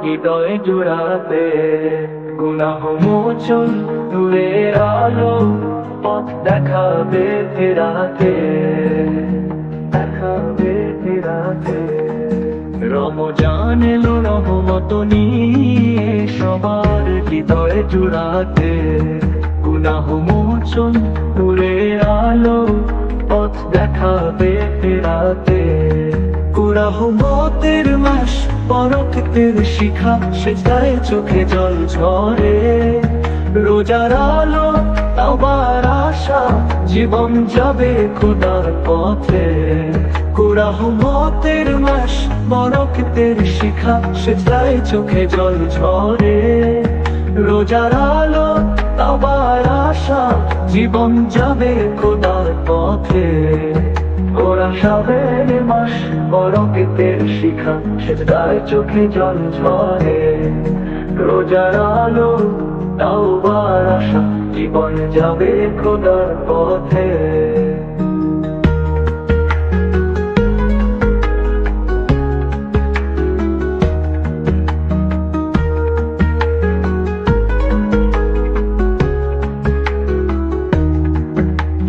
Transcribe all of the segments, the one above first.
হৃদয় জুড়াতে। গুনাহ মোচন নূরের আলো পথ দেখাবে ফেরাতে, দেখাবে ফেরাতে। রমজান এলো রহমত নিয়ে সবার হৃদয় জুড়াতে। গুনাহ মোচন নূরের আলো পথ দেখাবে ফেরাতে। রহমতের মাস বরকতের শিখা, সেজদায় চোখে জল ঝরে। রোজার আলো তাওবার আশা, জীবন যাবে খোদার পথে। রহমতের মাস বরকতের শিখা, সেজদায় চোখে জল ঝরে। রোজার আলো তাওবার আশা, জীবন যাবে খোদার পথে। ওরা সবের মাস বরকতের শিখা, সেজদায় চোখে জল ঝরে। রোজার আলো তাওবার আশা, জীবন যাবে খোদার পথে।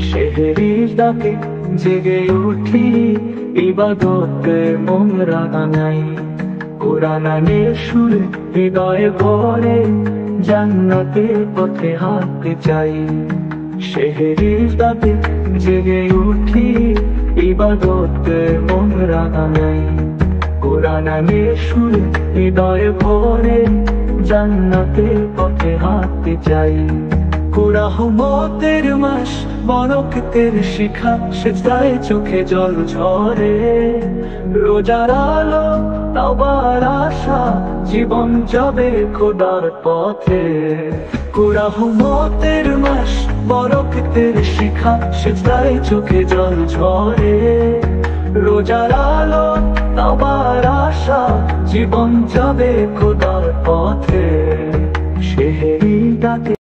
সেহরির ডাকে জেগে উঠি, ইবাদতে মন রাঙাই। কোরআনের সুরে হৃদয়ে ভরে, জান্নাতের পথে হাঁটতে চাই। সেহরির ডাকে জেগে উঠি, ইবাদতে মন রাঙাই। কোরআনের সুরে হৃদয়ে ভরে, জান্নাতের পথে হাঁটতে চাই। রহমতের মাস বরকতের শিখা, সেজদায় চোখে জল ঝরে। রোজার আলো তাওবার আশা, জীবন যাবে খোদার পথে। রহমতের মাস বরকতের শিখা, সেজদায় চোখে জল ঝরে। রোজার আলো তাওবার আশা, জীবন যাবে খোদার পথে। সেহরি ডাকে